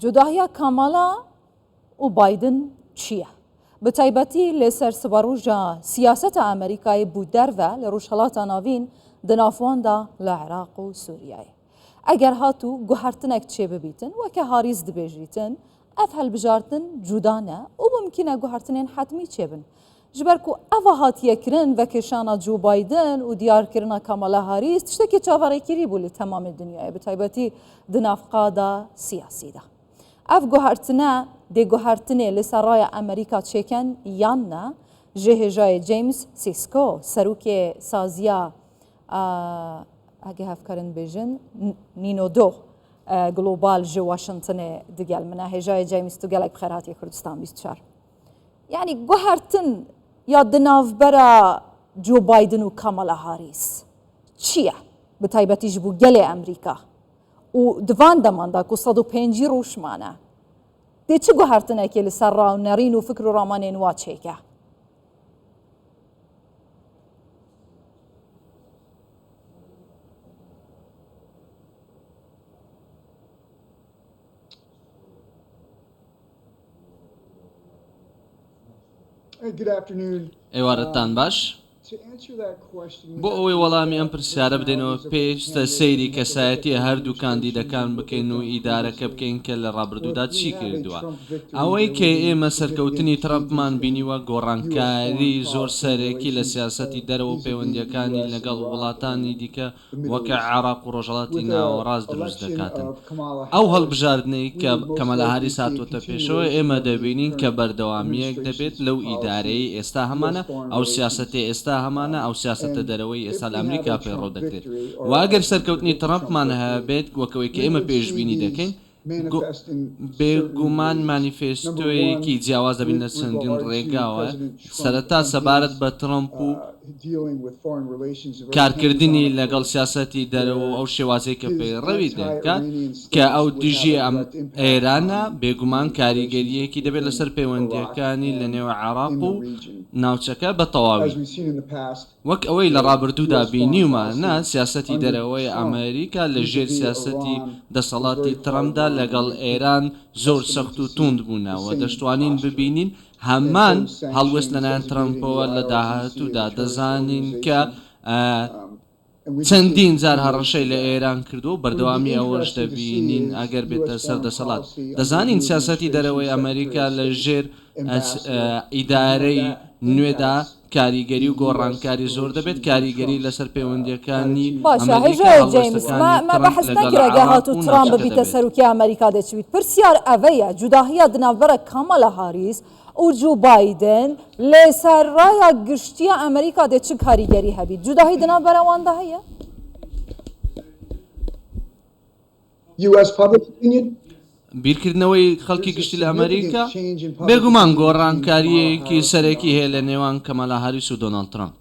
جوداهیا کامالا و بایدن چییە؟ بەتایبەتی لەسەر سبەڕۆژە سیاسەتە ئەمریکای بوو دەرڤە لە ڕۆژهەڵاتە ناوین دنافۆندا لە عێراق و سووریایە. ئەگەر هاتوو گوهارتنێک چێ ببیتن وەکە هاریز دبێژیتن ئەف هەلبژارتن جودانە و ممکنە گوهارتنێن حتمی چێبن. جبرکو ئەوە هاتیەکردن بە کێشانە جو بایدن و دیارکردنا کامالا هاریس تشتێکی چاوەڕێگیری بوو لە تەمامی دنیای بەتایبەتی دنافقادا سیاسیدا. ئەف گوهارتنە دێگوهارتنێ لەسەر ڕایە ئەمریکا چێکەن یاننا ژێ هێژایە جیمس سیسکۆ سەرۆکێ سازیە ئەگە هەفکارن بێژن نینۆدۆ گلۆبال ژێ واشنتنێ دگەل منە هێژایە جیمس تو گەلێک بخێرهاتیە کوردستان 24. یعنی گوهارتن یا دناوبەرە جو بایدن و کامالا هاریس چییە؟ بەتایبەتیش بوو گەلێ ئەمریکا و دوان دەماندا و 105 ڕۆژمانە دێ چ گوهارتنێکی لەسەر ڕاو نەڕین و فکر و ڕامانێن وا چێکە؟ ئێوارەتان باش بۆ ئەوەی وەڵامی ئەم پرسیارە بدەینەوە پێشتە سەیری کەسایەتی هەردوو کاندیدەکان بکەین و ئیدارەکە بکەین کە لە ڕابردوودا چی کردووە. ئەوەی کە ئێمە سەرکەوتنی ترەمپمان بینیوە گۆڕانکاری زۆر سەرێکی لە سیاسەتی دەرەوە و پەیوەندیەکانی لەگەڵ وڵاتانی دیکە وەکە عێراق و ڕۆژهەڵاتی ناوەڕاست دروست دەکاتن. ئەو هەڵبژاردنەی کە کەمەلا هاریس هاتووەتە پێشەوە ئێمە دەبینین کە بەردەوامیەک دەبێت لەو ئیدارەی ئێستا هەمانە ئەو سیاسەتی ئێستا هەمانە ئەو سیاسەتە دەرەوەی ئێستا لە ئەمریکا پێڕۆ دەکرێت. واگەر سەرکەوتنی ترەمپمان هەبێت وەکەوەی کە ئێمە پێشبینی دەکەین بێگومان مانیفێستۆیەکی جیاواز دەبینە چەندین ڕێگاوە سەرەتا سەبارەت بە ترەمپ و کارکردنی لەگەڵ سیاسەتی دەرەوە ئەو شێوازەی کە پەیڕەوی دەکات کە ئەو دژی ئەم ئێرانە بێگومان کاریگەریەکی دەبێت لەسەر پەیوەندیەکانی لە نێوە عێراق و ناوچەکە بە تەواوی وەک ئەوەی لە ڕابردوودا بینیومانە سیاسەتی دەرەوەی ئەمریکا لە ژێر سیاسەتی دەسەڵاتی ترەمپدا لەگەڵ ئێران زۆر سەخت و توند بوونەوە دەشتوانین ببینین هەمان هەڵوێست لەلایەن ترەمپەوە لە داهاتوودا دەزانین کە چەندین جار هەڕەشەی لە ئێران کردو بەردەوامی ئەوەش دەبینین ئەگەر بێتە سەر دەسەڵات دەزانین سیاسەتی دەرەوەی ئەمریکا لە ژێر ئیدارەی نوێدا کاریگەری و گۆڕانکاری زۆر دەبێت کاریگەری لەسەر پەیوەندیەکانی باشە جیمس ما بەحەس نەکرێگە هاتوو ترامپ ببیتە سەرۆکی ئەمریکا دەچویت پرسیار ئەوەیە جوداهیە دناوبەرە کامالا هاریس و جو بایدن لەسەر ڕایە گشتیە ئەمریکا دێ چ کاریگەری هەبیت جوداهی دناوبەرەواندا هەیە؟ بیرکردنەوەی خەڵکی گشتی لە ئەمریکا بێگومان گۆڕانکاریەکی سەرەکی هەیە لە نێوان کەمالا هاریس و دۆناڵد ترامپ.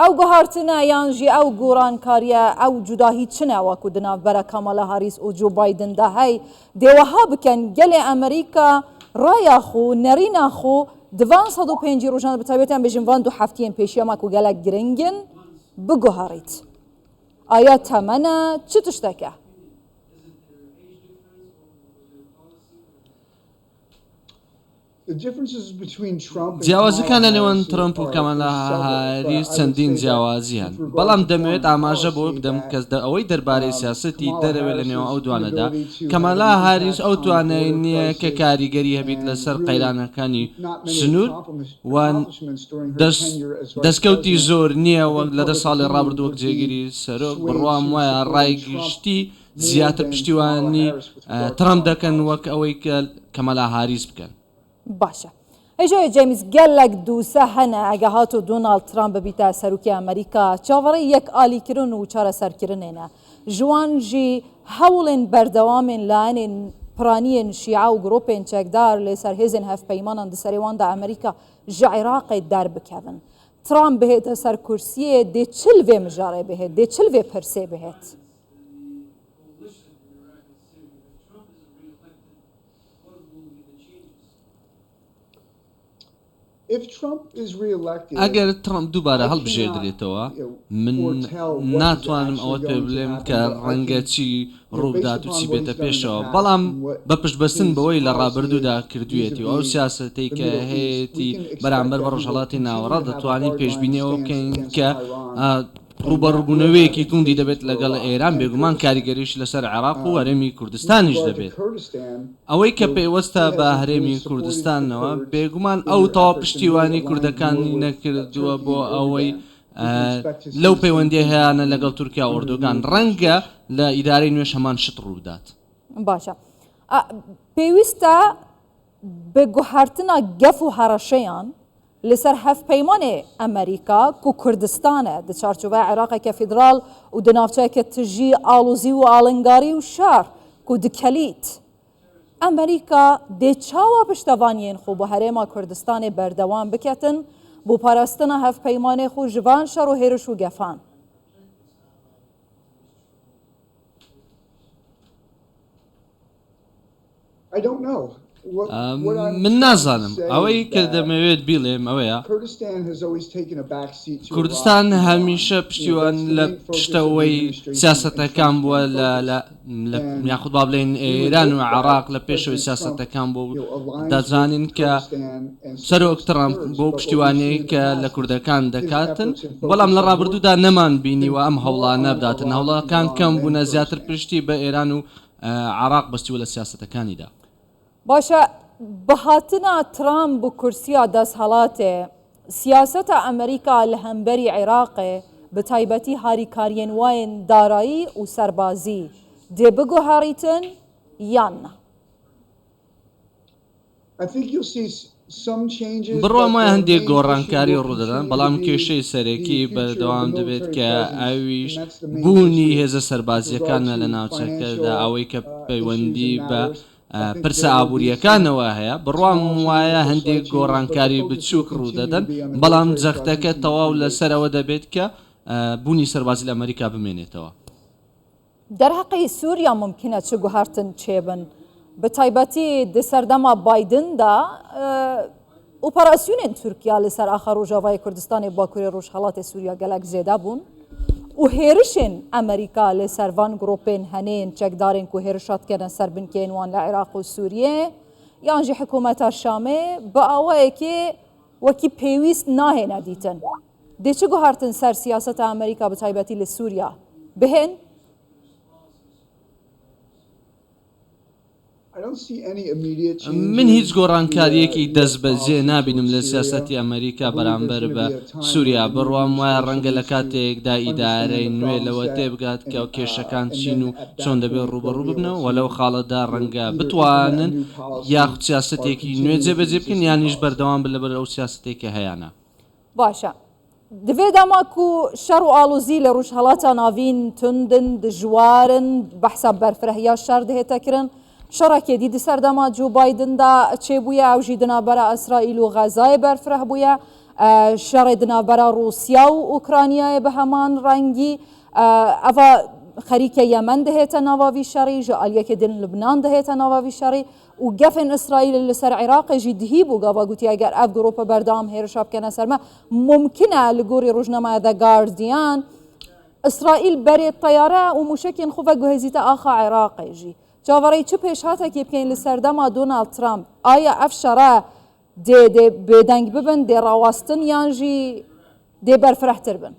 ئەو گوهارتنە یانژی ئەو گۆڕانکاریە ئەو جوداهی چنە وەکو دناوبەرە کامالا هاریس و جو بایدندا هەی دێوەها بکەن گەلێ ئەمریکا ڕایەخۆ نەڕینەخۆ دوان 105 ڕۆژان بەتایبەتیان بێژن وان دوو هەفتەیەن پێشیەماک و گەلێک گرنگن بگوهاڕیت. ئایا تەمەنە چ تشتێکە؟ جیاوازەکان لە نێوان ترەمپ و کەمالا هاریس چەندین جیاوازیان بەڵام دەمەوێت ئاماژە بۆ بدەم کەس ئەوەی دەربارەی سیاسەتی دەرەوێت لە نێوان ئەو دوانەدا کەمالا هاریس ئەو توانای نییە کە کاریگەری هەبیت لەسەر قەیرانەکانی سنوور وان دەستکەوتی زۆر نییە وەک لە 10 ساڵی ڕابردووەک جێگیری سەرۆک بڕوام وایە ڕای گشتی زیاتر پشتیوانی ترەمپ دەکەن وەک ئەوەی کە کەمالا هاریس بکەن. باشە هێژۆی جیمس گەلێک دووسە هەنە ئەگە هاتو دۆناڵد ترامپ ببیتە سەرۆکی ئەمریکا چاوەڕێی یەک ئالیکردن و چارەسەرکردنێنە ژوانژی هەوڵێن بەردەوامێن لایەنێن پرانیên شیعە و گرۆپên چەکدار لەسەر هێزên هەفپەیمانان دەسەرێواندا ئەمریکا ji عێراقê دەربکەون ترامپ بهێتە سەر کورسiyê dê çil vê mijarê bihêt dê çil vê pirsê bihêt. ئەگەر ترامپ دووبارە هەڵبژێردرێتەوە من ناتوانم ئەوە پێ بڵێم کە ڕەنگە چی ڕوودات و چی بێتە پێشەوە بەڵام بەپشتبەستن بەوەی لە ڕابردوودا کردوێتی و ئەو سیاسەتەی کە هەیەی بەرامبەر بە ڕۆژهەڵاتی ناوەڕا دەتوانین پێشبینیەوە بکەین کە ڕوبەڕبوونەوەیەکی توندی دەبێت لەگەڵ ئێران بێگومان کاریگەریش لەسەر عێراق و هەرێمی کوردستانیش دەبێت ئەوەی کە پەیوەستە بە هەرێمی کوردستانەوە بێگومان ئەو تەوا پشتیوانی کوردەکانی نەکردووە بۆ ئەوەی لەو پەیوەندی هەیەە لەگەڵ تورکیا ئۆردۆگان ڕەنگە لە ئیدارەی نوێش هەمان شت ڕوودات. باشە پێویستە بگوهارتنە گەف و هەڕەشەیان لەسەر هەفپەیمانێ ئەمریکا و کوردستانە دە چارچوبای عێراقێکە فیدرال و دناوچەیەکە تژی ئاڵوزی و ئاڵنگاری و شار و دکەلیت ئەمریکا دێ چاوە پشتەوانیên خۆ بۆ هەرێما کوردستانی بەردەوام بکەتن بۆ پاراستنە هەفپەیمانێ خۆ ژڤان شەڕ و هێرش و گەفان. من نازانم ئەوەی کە دەمەوێت بیڵێم ئەوەیە کوردستان هەمیشە پشتیوان لە پشتەوەی سیاسەتەکان بووە لە یاخود با بڵێن ئێران و عێراق لە پێشەوەی سیاسەتەکان بۆ دەزانین کە سەرۆک ترامپ بۆ پشتیوانەیە کە لە کوردەکان دەکاتن بەڵام لە ڕابردوودا نەمان بینیوە ئەم هەوڵانە بداتن هەوڵەکان کەم بوونە زیاتر پشتی بە ئێران و عێراق بەستیوە لە سیاسەتەکانیدا. باشە بەهاتنە ترامپ بۆ کورسیا دەستهەڵاتێ سیاسەتە ئەمریکا لە هەمبەری عێراقێ بە تایبەتی هاریکاریên وایên دارایی و سەربازی دێ بگوهاریتن یان نە؟ بڕۆم وایە هەندێک گۆڕانکاری ڕوودەدەن بەڵام کێشەی سەرەکی بەردەوام دەبێت کە ئەویش بوونی هێزە سەربازیەکانە لە ناوچەکەدا ئەوەی کە پەیوەندی بە پرسە ئابوووریەکانەوە هەیە بڕوام وایە هەندێک گۆڕانکاری بچووک ڕوودەدەن بەڵام جەختەکە تەواو لەسەرەوە دەبێت کە بوونی سەربازی لە ئەمریکا بمێنێتەوە. دەرهەقی سووریا ممکنە چ گوهارتن چێبن بە تایبەتی دەسەردەما بایدندا ئۆپەراسیونên تورکیا لەسەر ئاخا ڕۆژاوای کوردستانی باکووری ڕۆژهەڵاتی سووریا گەلک زێدا بوون و هێرشên ئەمریکا لەسەر ڤان گرۆپên هەنێن چەکدارên ku هێرشاتکردن سەر بنکەین وان لە عێراق و سووریێ یان jî حکوومەتا شامê bi awayekê wekî pêwîst nahêne dîtin. Dê çi guhartin ser siyaseta Amerîka bi taybetî li Sûriya bihên? من هیچ گۆڕانکاریەکی دەست بەجێ نابینم لە سیاسەتی ئەمریکا بەرامبەر بە سووریا بڕوام وایە ڕەنگە لە کاتێکدا ئیدارەی نوێ لەوە تێبگات کە کێشەکان چین و چۆن دەبێت ڕوبەڕوو ببنەوە و لەو خاڵەدا ڕەنگە بتوانن یاخود سیاسەتێکی نوێ جێبەجێ بکەن یانیش بەردەوام بن لەبەر ئەو سیاسەتێکی هەیەە. باشە divê dema ku şer û alozî li rojhelata navîn tundin dijwarin behsa berfrehiya şer dihête kirin شەڕێکێ دی سەردەما جو بایدندا چێبووە ئەو ژی دنابەرە ئەسرائیل و غەزای بەرفرە بووە شەڕێ دنابەرە رووسیا و ئوکرانیایە بە هەمان ڕەنگی ئەڤە خەریکە یەمەن دەهێتە ناواوی شەڕی ژەعالیەکە دن لبنان دەهێتە ناواوی شەڕی و گەفێن ئیسرائیل لەسەر عێراقێژی دهی بوو گاوا گوتی ئەگەر ئەف گرۆپە بەردەوام هێرشا بکەنە سەرمە ممکنە لە گۆری ڕۆژنەمایە دە گاردیان ئیسرائیل بەرێت تەیارە و موشکێن خوڤە گوهێزیتە ئاخا عێراقێژی چاوەڕێی چ پێشهاتێکی بکەین لە سەردەما دۆناڵد ترامپ ئایا ئەف شەڕە دێ بێدەنگ ببن دێ ڕاواستن یانژی دێ بەرفرەحتر بن؟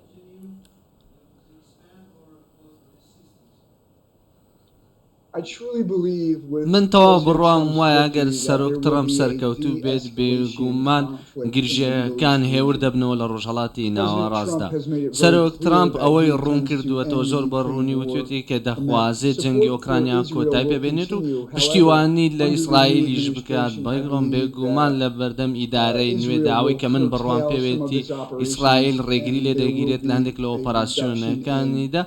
من تەواو بڕوام وایە گەر سەرۆک ترامپ سەرکەوتوو بێت بێگومان گرژەکان هێور دەبنەوە لە ڕۆژهەڵاتی ناوەڕاستدا. سەرۆک ترامپ ئەوەی ڕوون کردووەتەوە زۆر بەڕوونی وتوێتی کە دەخوازێت جەنگی ئۆکرانیا کۆتای پێبێنێت و پشتیوانی لە ئیسرائیلیش بکات بەڵام بێگومان لە بەردەم ئیدارەی نوێدا ئەوەی کە من بڕوام پێوێتی ئیسرائیل ڕێگری لێ دەگیرێت لە هەندێک لە ئۆپەراسیۆنەکانیدا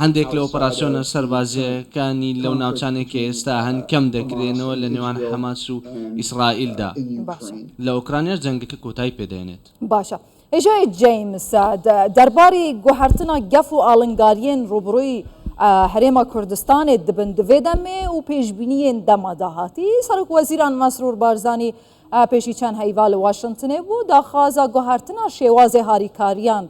هەندێک لە ئۆپەراسیۆنە سەربازیەکانی لەو ناوچانێکی ئێستا هەن کەم دەکرێنەوە لە نێوان حەماس و ئیسرائیلدا لە ئۆکرانیاش جەنگەکە کۆتایی پێدێنێت. باشە ئێژای جەیمس دەرباری گوهارتنە گەف و ئاڵنگاریên ڕوبڕووی هەرێما کوردستانê dibin divê demê û pêşbîniyên dema dahatî Serok Wezîran Mesrûr Barzanî پێشی چەند هەیڤال واشنگتنێ بوو داخوازە گوهارتنا شێوازێ هاریکاریان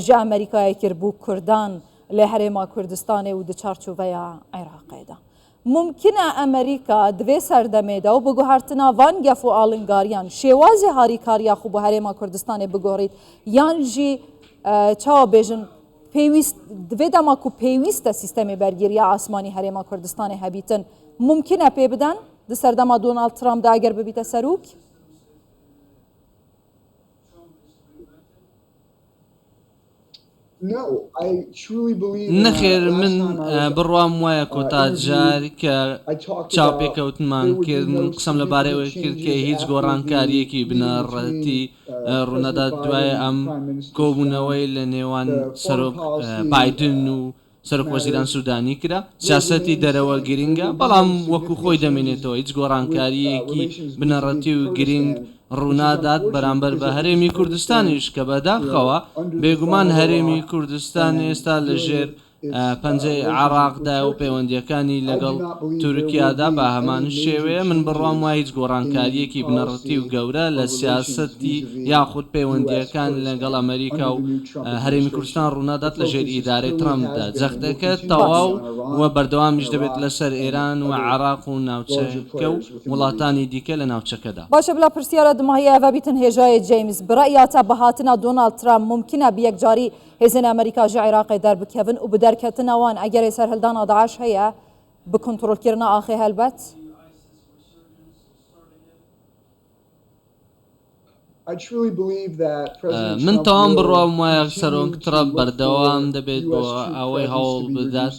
ژە ئەمریکایە کرد بوو کوردان لە هەرێما کوردستانê û di çarçoveya Iraqê de. Mumkin e Amerîka divê serdemê de û bi guhertina van gef û alingariyan şêwazê harîkariya xwe bi herêma Kurdistanê bigorît yan jî çawa bêjin pêwîst divê dema ku pêwîst e sîstemê bergiriya asmanî herêma Kurdistanê hebîtin mumkin e pê bidin di serdema Donald Trump de eger bibîte serok? نەخێر من بڕوام وایە کۆتا جار کە چاوپێکەوتمان کردن قسەم لەبارەوەی کرد کە هیچ گۆڕانکاریەکی بنەڕەتی ڕوونەدا دوای ئەم کۆبوونەوەی لە نێوان سەرۆک بایدن و سەرۆک وەزیران سوودانی کرا سیاسەتی دەرەوە گرنگە بەڵام وەکو خۆی دەمێنێتەوە هیچ گۆڕانکاریەکی بنەڕەتی و گرنگ ڕوونادات بەرامبەر بە هەرێمی کوردستانیش کە بەداخەوە بێگومان هەرێمی کوردستان ئێستا لەژێر پەنجەی عراقدا و پەیوەندیەکانی لەگەڵ تورکیادا بە هەمان شێوەیە من بڕوام وای هیچ گۆڕانکاریەکی بنەڕەتی و گەورە لە سیاسەتی یاخود پەیوەندیەکان لەگەڵ ئەمریکا و هەرێمی کوردستان ڕوونادات لە ژێر ئیدارەی ترامپدا جەختەکە تەواو وە بەردەوامیش دەبێت لەسەر ئێران و عراق و ناوچەکە و وڵاتانی دیکە لە ناوچەکەدا. باشە بلا پرسیارە دماهەیە ئەڤە بیتن هێژایە جیمز برایاتە بەهاتنە دۆنالد ترامپ ممکنە بەیەکجاری هێزن ئەمریکا ژە عێراقی دەربکەون و بدەرکەتنەوان ئەگەری سەرهەلدانا داعش هەیە بە کۆنتڕۆلکردنا ئاخی هەلبەت؟ من تەوام بڕوام وایە سەرۆک ترامپ بەردەوام دەبێت بۆ ئەوەی هەوڵ بدات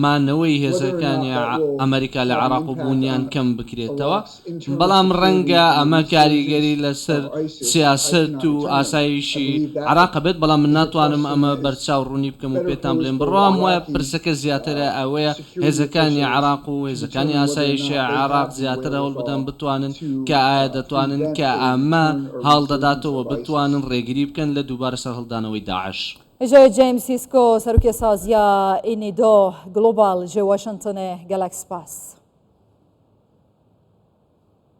مانەوەی هێزەکانی ئەمریکا لە عراق و بوونیان کەم بکرێتەوە بەڵام ڕەنگە ئەمە کاریگەری لەسەر سیاست و ئاسایشی عراق بێت بەڵام من ناتوانم ئەمە بەرچاو ڕوونی بکەم و پێتان بڵێم بڕوام وایە پرسەکە زیاترە ئەوەیە هێزەکانی عراق و هێزەکانی ئاسایشی عراق زیاتر هەوڵ بدەن بتوانن کە ئایا دەتوانن کە ئەمە هەڵدەداتەوە بتوانن ڕێگیری بکەن لە دووبارە سەرهەڵدانەوەی داعش. ژێ جیمز سیسکۆ سەرۆکی سازیە ئینیدۆ گلۆبال ژێ واشنگتنê gelek spas.